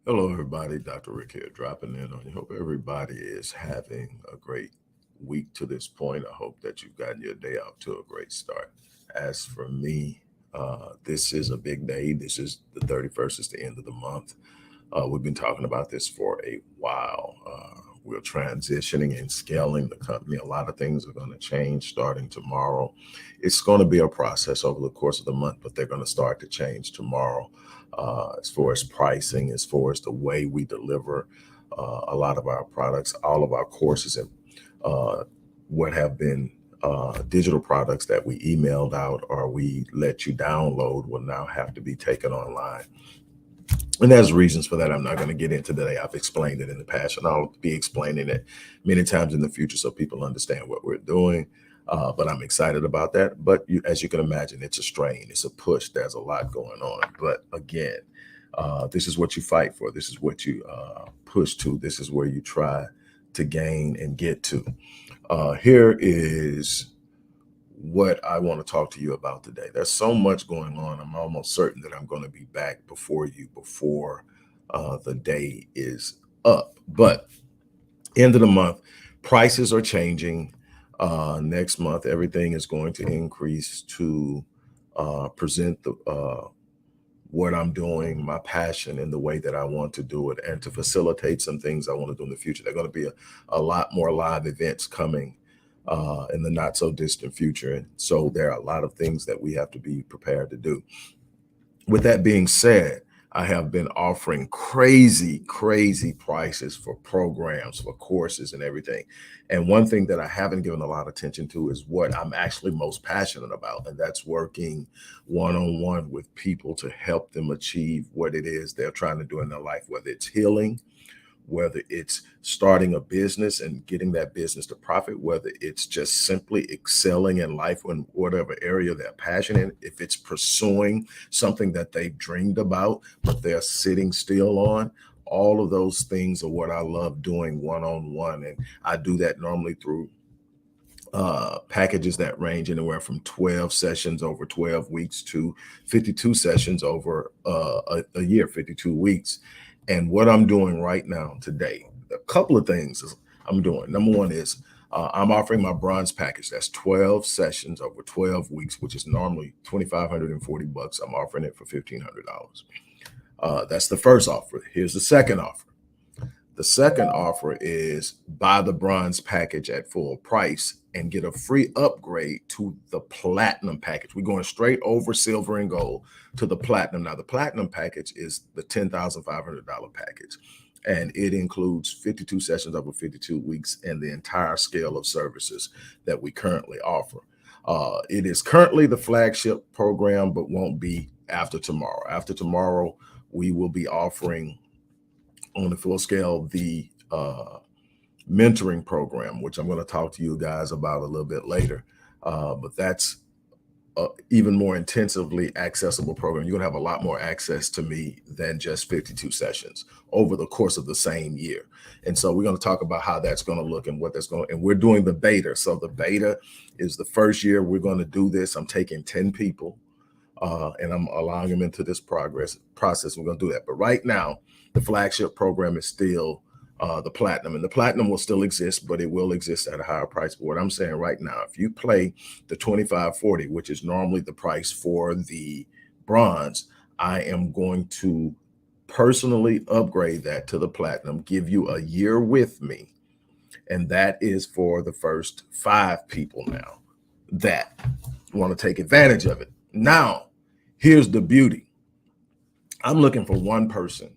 Hello, everybody. Dr. Rick here, dropping in on you. Hope everybody is having a great week to this point. I hope that you've gotten your day out to a great start. As for me, this is a big day. This is the 31st, is the end of the month. We've been talking about this for a while. We're transitioning and scaling the company. A lot of things are going to change starting tomorrow. It's going to be a process over the course of the month, but they're going to start to change tomorrow. As far as pricing, as far as the way we deliver a lot of our products, all of our courses, and what have been digital products that we emailed out or we let you download will now have to be taken online. And there's reasons for that. I'm not going to get into today. I've explained it in the past, and I'll be explaining it many times in the future so people understand what we're doing. But I'm excited about that. But as you can imagine, it's a strain, it's a push. There's a lot going on. But again, this is what you fight for. This is what you push to. This is where you try to gain and get to. Here is what I want to talk to you about today. There's so much going on. I'm almost certain that I'm going to be back before you before the day is up. But end of the month, prices are changing. Next month, everything is going to increase to present the what I'm doing, my passion, and the way that I want to do it, and to facilitate some things I want to do in the future. There are going to be a lot more live events coming in the not so distant future. And so there are a lot of things that we have to be prepared to do. With that being said, I have been offering crazy, crazy prices for programs, for courses, and everything. And one thing that I haven't given a lot of attention to is what I'm actually most passionate about, and that's working one on one with people to help them achieve what it is they're trying to do in their life, whether it's healing, whether it's starting a business and getting that business to profit, whether it's just simply excelling in life in whatever area they're passionate in, if it's pursuing something that they've dreamed about, but they're sitting still on. All of those things are what I love doing one on one. And I do that normally through packages that range anywhere from 12 sessions over 12 weeks to 52 sessions over a year, 52 weeks. And what I'm doing right now today, a couple of things I'm doing. Number one is I'm offering my bronze package. That's 12 sessions over 12 weeks, which is normally $2,540. I'm offering it for $1,500. That's the first offer. Here's the second offer. The second offer is buy the bronze package at full price and get a free upgrade to the platinum package. We're going straight over silver and gold to the platinum. Now, the platinum package is the $10,500 package, and it includes 52 sessions over 52 weeks and the entire scale of services that we currently offer. It is currently the flagship program, but won't be after tomorrow. After tomorrow, we will be offering on the full scale the mentoring program, which I'm going to talk to you guys about a little bit later. But that's even more intensively accessible program. You're going to have a lot more access to me than just 52 sessions over the course of the same year. And so we're going to talk about how that's going to look and what that's going to, and we're doing the beta. So the beta is the first year we're going to do this. I'm taking 10 people and I'm allowing them into this process. We're going to do that. But right now, the flagship program is still the platinum, and the platinum will still exist, but it will exist at a higher price. But what I'm saying right now, if you play the 2540, which is normally the price for the bronze, I am going to personally upgrade that to the platinum, give you a year with me. And that is for the first 5 people now that want to take advantage of it. Now, here's the beauty. I'm looking for one person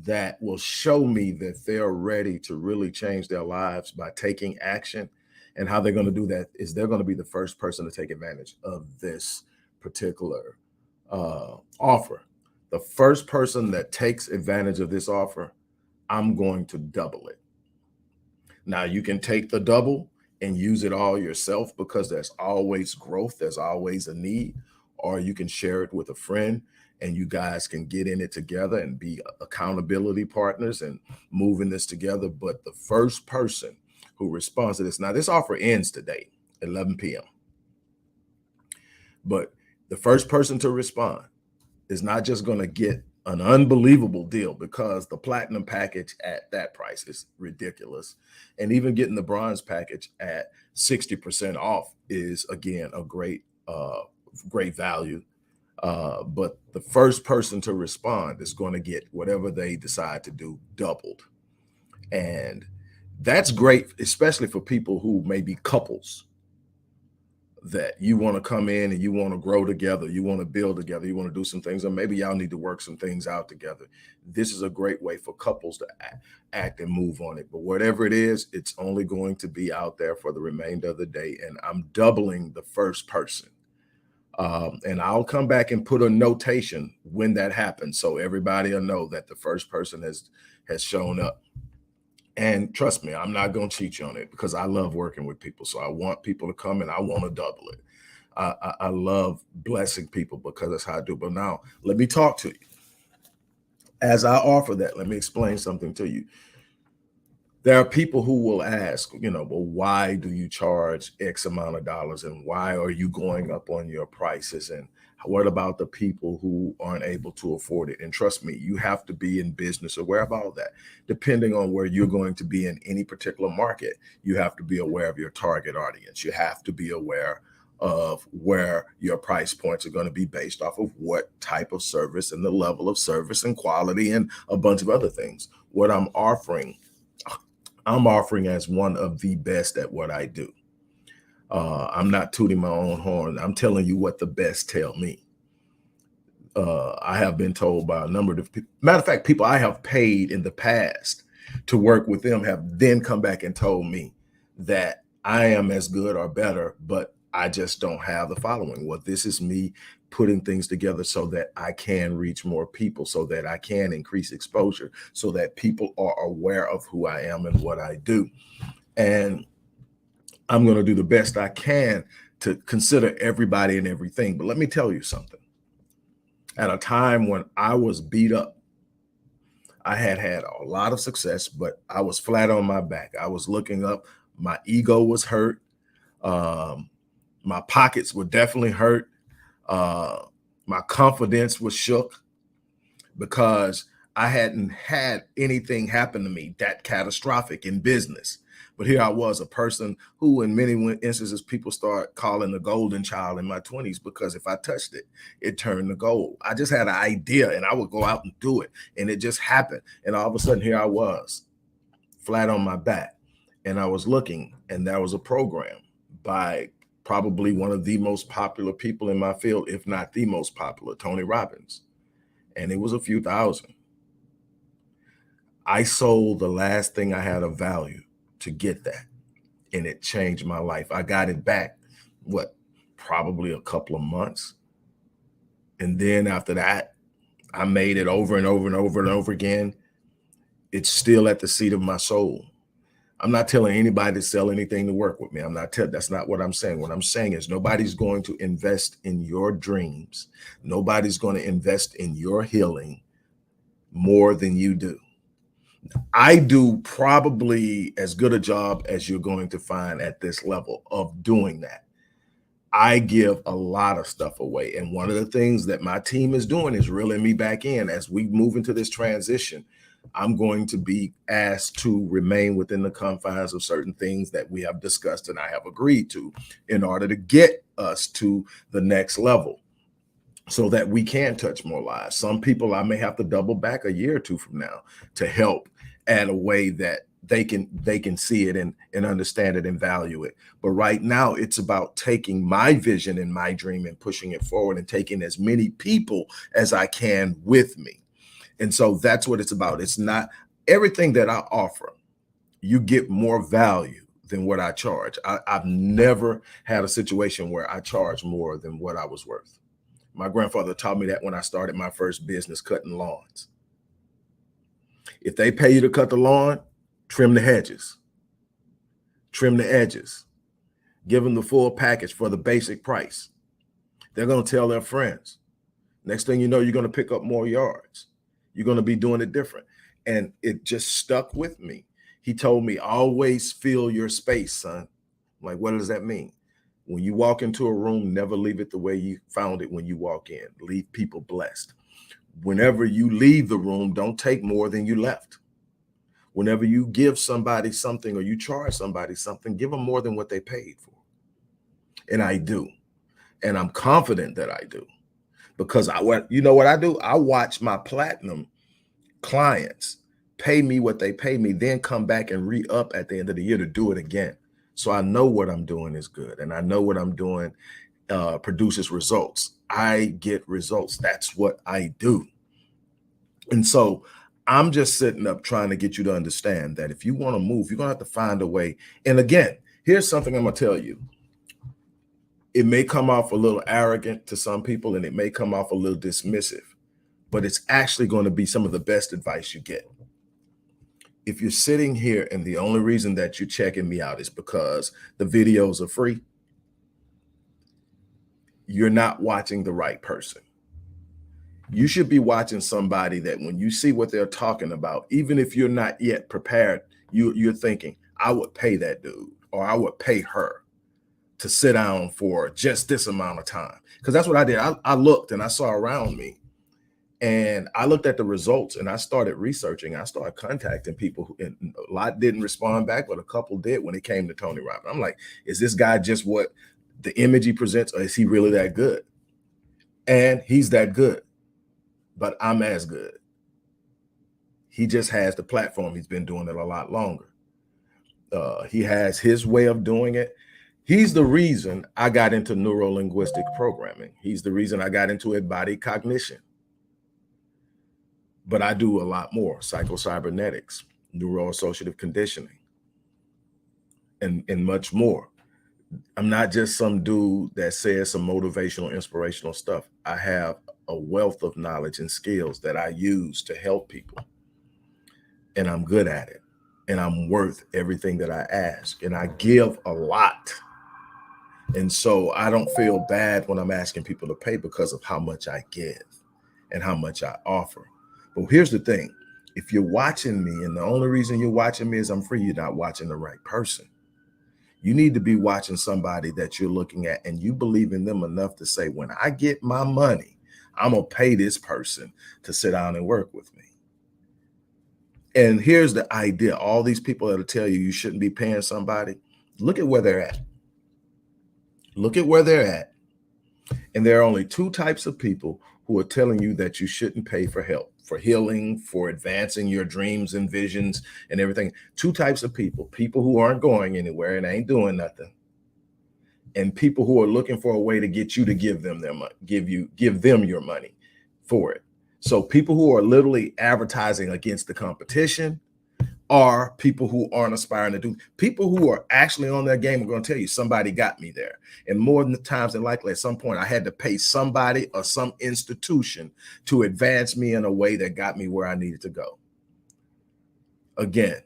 that will show me that they're ready to really change their lives by taking action. And how they're going to do that is they're going to be the first person to take advantage of this particular offer. The first person that takes advantage of this offer, I'm going to double it. Now, you can take the double and use it all yourself because there's always growth, there's always a need, or you can share it with a friend and you guys can get in it together and be accountability partners and moving this together. But the first person who responds to this, now this offer ends today, 11 p.m. But the first person to respond is not just going to get an unbelievable deal because the platinum package at that price is ridiculous. And even getting the bronze package at 60% off is, again, a great value. But the first person to respond is going to get whatever they decide to do doubled. And that's great, especially for people who may be couples, that you want to come in and you want to grow together, you want to build together, you want to do some things, or maybe y'all need to work some things out together. This is a great way for couples to act and move on it. But whatever it is, it's only going to be out there for the remainder of the day. And I'm doubling the first person. And I'll come back and put a notation when that happens, so everybody will know that the first person has shown up. And trust me, I'm not going to cheat you on it because I love working with people. So I want people to come and I want to double it. I love blessing people because that's how I do. But now let me talk to you. As I offer that, let me explain something to you. There are people who will ask, well, why do you charge X amount of dollars and why are you going up on your prices? And what about the people who aren't able to afford it? And trust me, you have to be in business aware of all that. Depending on where you're going to be in any particular market, you have to be aware of your target audience. You have to be aware of where your price points are going to be based off of what type of service and the level of service and quality and a bunch of other things. What I'm offering as one of the best at what I do. I'm not tooting my own horn. I'm telling you what the best tell me. I have been told by a number of people. Matter of fact, people I have paid in the past to work with them have then come back and told me that I am as good or better, but I just don't have the following. Well, this is me putting things together so that I can reach more people, so that I can increase exposure, so that people are aware of who I am and what I do. And I'm going to do the best I can to consider everybody and everything. But let me tell you something. At a time when I was beat up, I had a lot of success, but I was flat on my back. I was looking up. My ego was hurt. My pockets were definitely hurt. My confidence was shook because I hadn't had anything happen to me that catastrophic in business. But here I was, a person who in many instances people start calling the golden child in my 20s because if I touched it, it turned to gold. I just had an idea and I would go out and do it. And it just happened. And all of a sudden here I was flat on my back. And I was looking and there was a program by probably one of the most popular people in my field, if not the most popular, Tony Robbins. And it was a few thousand. I sold the last thing I had of value to get that. And it changed my life. I got it back, probably a couple of months. And then after that, I made it over and over and over and over again. It's still at the seat of my soul. I'm not telling anybody to sell anything to work with me. That's not what I'm saying. What I'm saying is nobody's going to invest in your dreams. Nobody's going to invest in your healing more than you do. I do probably as good a job as you're going to find at this level of doing that. I give a lot of stuff away. And one of the things that my team is doing is reeling me back in as we move into this transition. I'm going to be asked to remain within the confines of certain things that we have discussed and I have agreed to in order to get us to the next level so that we can touch more lives. Some people I may have to double back a year or two from now to help at a way that they can see it and understand it and value it. But right now it's about taking my vision and my dream and pushing it forward and taking as many people as I can with me. And so that's what it's about. It's not everything that I offer. You get more value than what I charge. I've never had a situation where I charge more than what I was worth. My grandfather taught me that when I started my first business cutting lawns. If they pay you to cut the lawn, trim the hedges, trim the edges, give them the full package for the basic price. They're going to tell their friends. Next thing you know, you're going to pick up more yards. You're going to be doing it different. And it just stuck with me. He told me, always fill your space, son. I'm like, what does that mean? When you walk into a room, never leave it the way you found it when you walk in. Leave people blessed. Whenever you leave the room, don't take more than you left. Whenever you give somebody something or you charge somebody something, give them more than what they paid for. And I do. And I'm confident that I do. Because you know what I do? I watch my platinum clients pay me what they pay me, then come back and re-up at the end of the year to do it again. So I know what I'm doing is good. And I know what I'm doing produces results. I get results. That's what I do. And so I'm just sitting up trying to get you to understand that if you want to move, you're going to have to find a way. And again, here's something I'm going to tell you. It may come off a little arrogant to some people, and it may come off a little dismissive, but it's actually going to be some of the best advice you get. If you're sitting here and the only reason that you're checking me out is because the videos are free, you're not watching the right person. You should be watching somebody that when you see what they're talking about, even if you're not yet prepared, you're thinking, I would pay that dude or I would pay her to sit down for just this amount of time. Because that's what I did. I looked and I saw around me and I looked at the results and I started researching. I started contacting people who, and a lot didn't respond back, but a couple did when it came to Tony Robbins. I'm like, is this guy just what the image he presents, or is he really that good? And he's that good, but I'm as good. He just has the platform. He's been doing it a lot longer. He has his way of doing it. He's the reason I got into neuro-linguistic programming. He's the reason I got into embodied cognition. But I do a lot more: psycho-cybernetics, neuro-associative conditioning, and much more. I'm not just some dude that says some motivational, inspirational stuff. I have a wealth of knowledge and skills that I use to help people. And I'm good at it. And I'm worth everything that I ask. And I give a lot. And so I don't feel bad when I'm asking people to pay because of how much I give and how much I offer. But here's the thing. If you're watching me and the only reason you're watching me is I'm free, you're not watching the right person. You need to be watching somebody that you're looking at and you believe in them enough to say, when I get my money, I'm going to pay this person to sit down and work with me. And here's the idea. All these people that'll tell you shouldn't be paying somebody, look at where they're at. Look at where they're at. And there are only two types of people who are telling you that you shouldn't pay for help, for healing, for advancing your dreams and visions and everything. Two types of people: people who aren't going anywhere and ain't doing nothing, and people who are looking for a way to get you to give them their money, give them your money for it. So people who are literally advertising against the competition are people who aren't aspiring to do. People who are actually on their game are going to tell you somebody got me there. And more than the times than likely, at some point, I had to pay somebody or some institution to advance me in a way that got me where I needed to go. Again,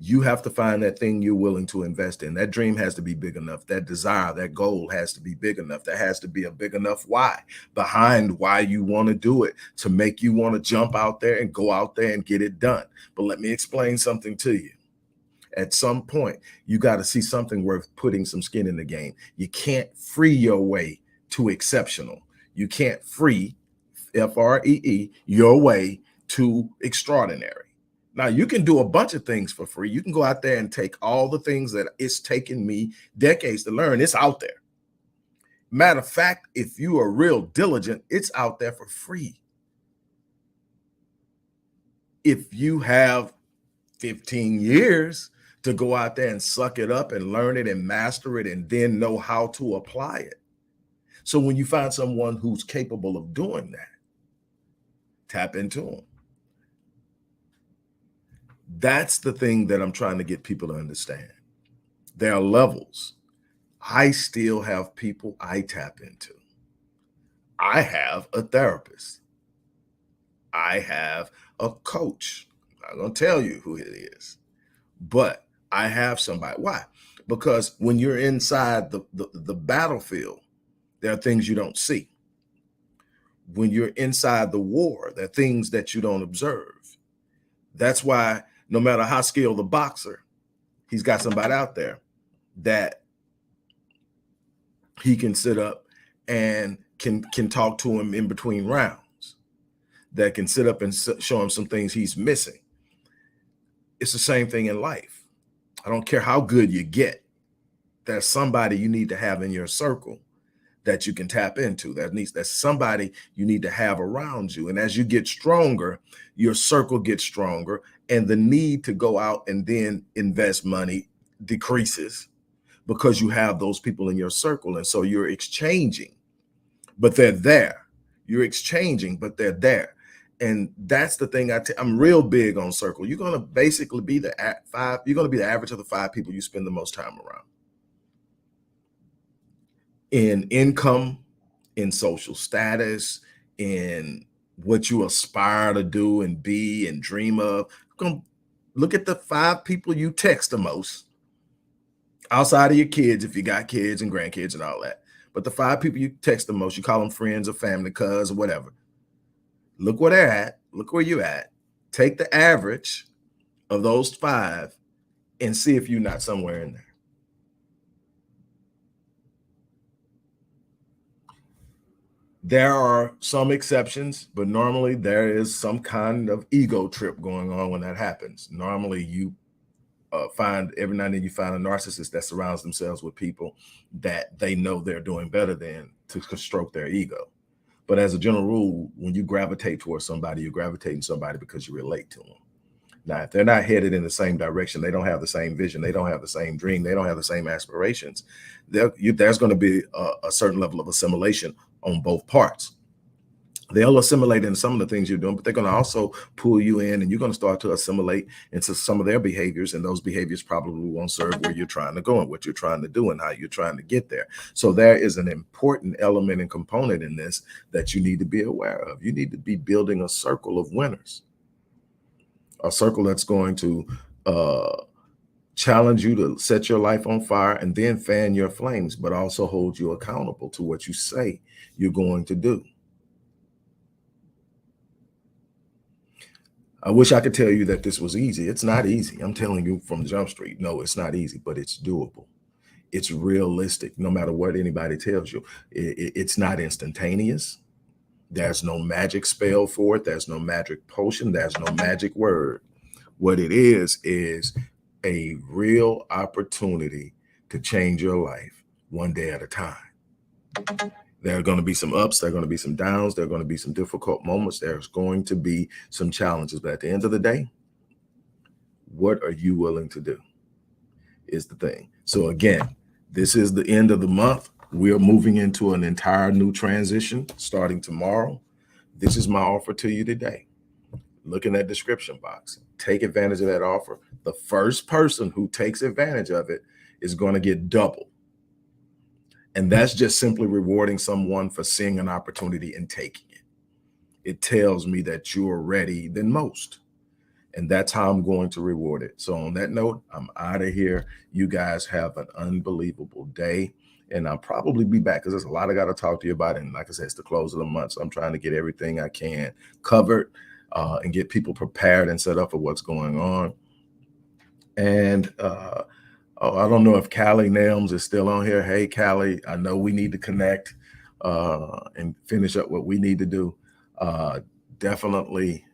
you have to find that thing you're willing to invest in. That dream has to be big enough. That desire, that goal has to be big enough. There has to be a big enough why behind why you want to do it, to make you want to jump out there and go out there and get it done. But let me explain something to you. At some point, you got to see something worth putting some skin in the game. You can't free your way to exceptional. You can't free, F-R-E-E, your way to extraordinary. Now, you can do a bunch of things for free. You can go out there and take all the things that it's taken me decades to learn. It's out there. Matter of fact, if you are real diligent, it's out there for free. If you have 15 years to go out there and suck it up and learn it and master it and then know how to apply it. So when you find someone who's capable of doing that, tap into them. That's the thing that I'm trying to get people to understand. There are levels. I still have people I tap into. I have a therapist. I have a coach. I'm not going to tell you who it is, but I have somebody. Why? Because when you're inside the battlefield, there are things you don't see. When you're inside the war, there are things that you don't observe. That's why no matter how skilled the boxer, he's got somebody out there that he can sit up and can talk to him in between rounds. that can sit up and show him some things he's missing. It's the same thing in life. I don't care how good you get. There's somebody you need to have in your circle that you can tap into. That's somebody you need to have around you. And as you get stronger, your circle gets stronger, and the need to go out and then invest money decreases because you have those people in your circle. And so you're exchanging, but they're there. You're exchanging, but they're there. And that's the thing. I'm real big on circle. You're going to basically be the you're going to be the average of the 5 people you spend the most time around. In income, in social status, in what you aspire to do and be and dream of. Look at the 5 people you text the most, outside of your kids, if you got kids and grandkids and all that. But the 5 people you text the most, you call them friends or family, cuz or whatever. Look where they're at. Look where you're at. Take the average of those 5 and see if you're not somewhere in there. There are some exceptions, but normally there is some kind of ego trip going on when that happens. Normally you find every now and then you find a narcissist that surrounds themselves with people that they know they're doing better than to stroke their ego. But as a general rule, when you gravitate towards somebody, you're gravitating somebody because you relate to them. Now, if they're not headed in the same direction, they don't have the same vision, they don't have the same dream, they don't have the same aspirations, there's going to be a certain level of assimilation on both parts. They'll assimilate in some of the things you're doing, but they're going to also pull you in, and you're going to start to assimilate into some of their behaviors, and those behaviors probably won't serve where you're trying to go and what you're trying to do and how you're trying to get there. So there is an important element and component in this that you need to be aware of. You need to be building a circle of winners, a circle that's going to challenge you to set your life on fire and then fan your flames, but also hold you accountable to what you say you're going to do. I wish I could tell you that this was easy. It's not easy. I'm telling you from Jump Street. No, it's not easy, but it's doable. It's realistic, no matter what anybody tells you. It's not instantaneous. There's no magic spell for it. There's no magic potion. There's no magic word. What it is a real opportunity to change your life one day at a time. There are going to be some ups, there are going to be some downs, there are going to be some difficult moments, there's going to be some challenges. But at the end of the day, what are you willing to do is the thing. So again, this is the end of the month. We are moving into an entire new transition starting tomorrow. This is my offer to you today. Look in that description box. Take advantage of that offer. The first person who takes advantage of it is going to get double. And that's just simply rewarding someone for seeing an opportunity and taking it. It tells me that you're ready than most. And that's how I'm going to reward it. So on that note, I'm out of here. You guys have an unbelievable day. And I'll probably be back because there's a lot I got to talk to you about. And like I said, it's the close of the month. So I'm trying to get everything I can covered and get people prepared and set up for what's going on. And I don't know if Callie Nelms is still on here. Hey, Callie, I know we need to connect and finish up what we need to do. Definitely,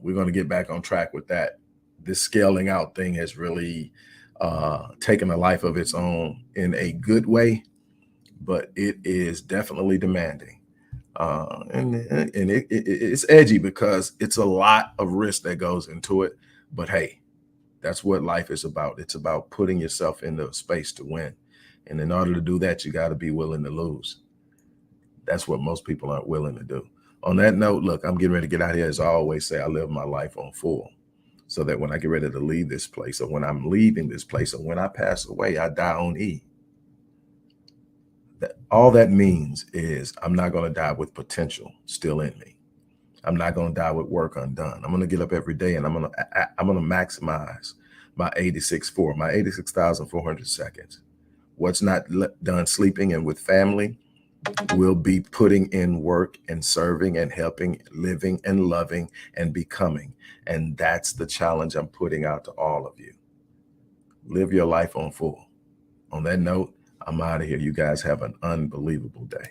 we're going to get back on track with that. This scaling out thing has really taken a life of its own in a good way, but it is definitely demanding. And it's edgy because it's a lot of risk that goes into it. But hey, that's what life is about. It's about putting yourself in the space to win. And in order to do that, you got to be willing to lose. That's what most people aren't willing to do. On that note, look, I'm getting ready to get out of here. As I always say, I live my life on full so that when I get ready to leave this place, or when I'm leaving this place, or when I pass away, I die on E. All that means is I'm not going to die with potential still in me. I'm not going to die with work undone. I'm going to get up every day and I'm going to maximize my 86,400 seconds. What's not done sleeping and with family will be putting in work and serving and helping, living and loving and becoming. And that's the challenge I'm putting out to all of you. Live your life on full. On that note, I'm out of here. You guys have an unbelievable day.